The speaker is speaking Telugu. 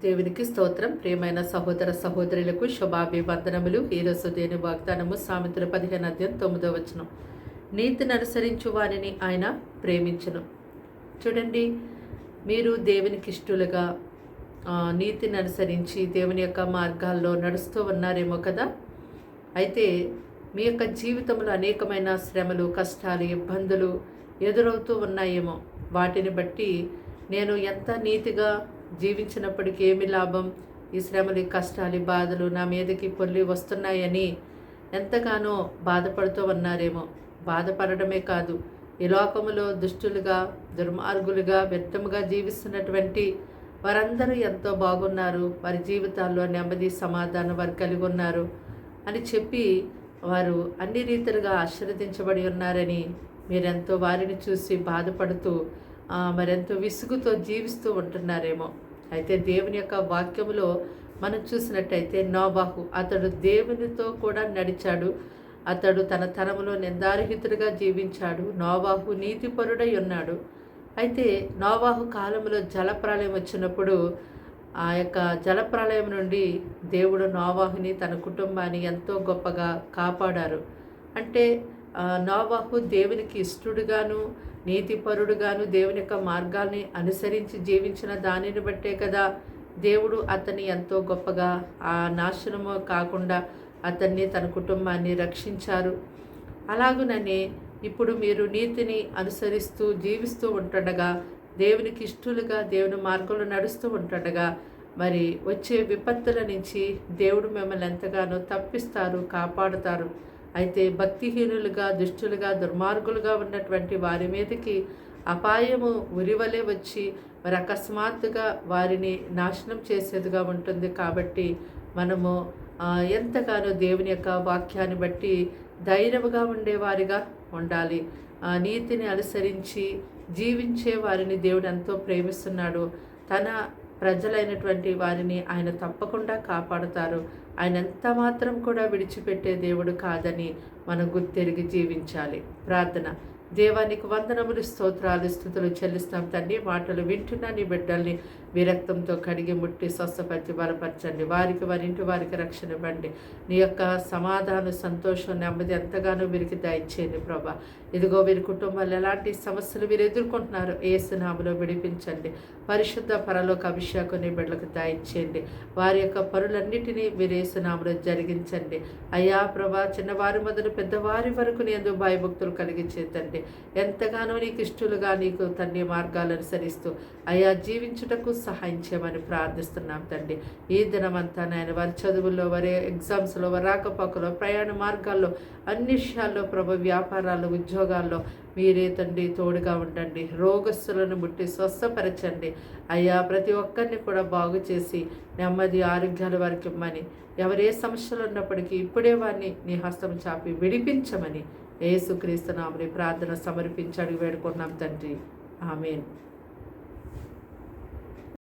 దేవునికి స్తోత్రం. ప్రియమైన సహోదర సహోదరులకు శుభాభివందనములు. ఈరోజు దేని వాగ్దానము సామెతలు 15:9. నీతిని అనుసరించు వారిని ఆయన ప్రేమించును. చూడండి, మీరు దేవునికి ఇష్టలుగా నీతిని అనుసరించి దేవుని యొక్క మార్గాల్లో నడుస్తూ ఉన్నారేమో కదా. అయితే మీ యొక్క జీవితంలో అనేకమైన శ్రమలు, కష్టాలు, ఇబ్బందులు ఎదురవుతూ ఉన్నాయేమో. వాటిని బట్టి నేను ఎంత నీతిగా జీవించినప్పటికీ ఏమి లాభం, ఈ శ్రమలు, కష్టాలు, బాధలు నా మీదకి పొల్లి వస్తున్నాయని ఎంతగానో బాధపడుతూ ఉన్నారేమో. బాధపడడమే కాదు, ఈ లోకములో దుష్టులుగా, దుర్మార్గులుగా, వ్యర్థముగా జీవిస్తున్నటువంటి వారందరూ ఎంతో బాగున్నారు, వారి జీవితాల్లో నెమ్మది, సమాధానం వారు కలిగి ఉన్నారు అని చెప్పి వారు అన్ని రీతిలుగా ఆశీర్వదించబడి ఉన్నారని మీరెంతో వారిని చూసి బాధపడుతూ మరెంతో విసుగుతో జీవిస్తూ ఉంటున్నారేమో. అయితే దేవుని యొక్క వాక్యములో మనం చూసినట్టయితే నోబహు, అతడు దేవునితో కూడా నడిచాడు. అతడు తన తరములో నిందారహితుడిగా జీవించాడు. నోబహు నీతిపరుడై ఉన్నాడు. అయితే నోబహు కాలంలో జలప్రళయం వచ్చినప్పుడు ఆ యొక్క జలప్రళయం నుండి దేవుడు నోబహుని, తన కుటుంబాన్ని ఎంతో గొప్పగా కాపాడారు. అంటే నోబహు దేవునికి ఇష్టడుగాను, నీతిపరుడుగాను, దేవుని యొక్క మార్గాల్ని అనుసరించి జీవించిన దానిని బట్టే కదా దేవుడు అతన్ని ఎంతో గొప్పగా ఆ నాశనము కాకుండా అతన్ని, తన కుటుంబాన్ని రక్షించారు. అలాగుననే ఇప్పుడు మీరు నీతిని అనుసరిస్తూ జీవిస్తూ ఉంటుండగా, దేవునికి ఇష్టలుగా దేవుని మార్గంలో నడుస్తూ ఉంటుండగా మరి వచ్చే విపత్తుల నుంచి దేవుడు మిమ్మల్ని ఎంతగానో తప్పిస్తారు, కాపాడుతారు. అయితే భక్తిహీనులుగా, దుష్టులుగా, దుర్మార్గులుగా ఉన్నటువంటి వారి మీదకి అపాయము ఉరివలే వచ్చి మరి అకస్మాత్తుగా వారిని నాశనం చేసేదిగా ఉంటుంది. కాబట్టి మనము ఎంతగానో దేవుని యొక్క వాక్యాన్ని బట్టి ధైర్యముగా ఉండేవారిగా ఉండాలి. నీతిని అనుసరించి జీవించే వారిని దేవుడు ఎంతో ప్రేమిస్తున్నాడు. తన ప్రజలైనటువంటి వారిని ఆయన తప్పకుండా కాపాడుతారు. ఆయన ఎంత మాత్రం కూడా విడిచిపెట్టే దేవుడు కాదని మనం గుర్తెరిగి జీవించాలి. ప్రార్థన. దేవానికి వందనములు, స్తోత్రాలు, స్తుతులు చెల్లిస్తాం తండ్రి. మాటలు వింటున్న నీ బిడ్డల్ని మీ రక్తంతో కడిగి ముట్టి స్వస్థపరిచి బలపరచండి. వారికి, వారి ఇంటి వారికి రక్షణ ఇవ్వండి. నీ యొక్క సమాధానం, సంతోషం, నెమ్మది ఎంతగానో వీరికి దయచేయండి ప్రభా. ఇదిగో వీరి కుటుంబాలు ఎలాంటి సమస్యలు వీరు ఎదుర్కొంటున్నారు, యేసు నామములో విడిపించండి. పరిశుద్ధ పరలోక అభిషేకం నీ బిడ్డలకు దయచేయండి. వారి యొక్క పనులన్నిటినీ మీరు యేసు నామములో జరిగించండి. అయ్యా ప్రభా, చిన్నవారి మొదలు పెద్దవారి వరకు నేను భయభక్తులు కలిగించేదండి. ఎంతగానో నీకు ఇష్టలుగా, నీకు తండ్రి మార్గాలు అనుసరిస్తూ అయ్యా జీవించుటకు సహాయం చేయమని ప్రార్థిస్తున్నాం తండ్రి. ఈ దినమంతా నాయన వారి చదువుల్లో, వారి ఎగ్జామ్స్లో, వారి రాకపోకలో, ప్రయాణ మార్గాల్లో, అన్ని విషయాల్లో ప్రభు, వ్యాపారాల్లో, ఉద్యోగాల్లో మీరే తండ్రి తోడుగా ఉండండి. రోగస్తులను ముట్టి స్వస్థపరచండి. అయ్యా ప్రతి ఒక్కరిని కూడా బాగు చేసి నెమ్మది, ఆరోగ్యాలు వారికి ఇమ్మని, ఎవరే సమస్యలు ఉన్నప్పటికీ ఇప్పుడే వారిని నీ హస్తం చాపి విడిపించమని యేసుక్రీస్తు నామమున ప్రార్థన సమర్పించి అడిగి వేడుకున్నాం తండ్రి. ఆమేన్.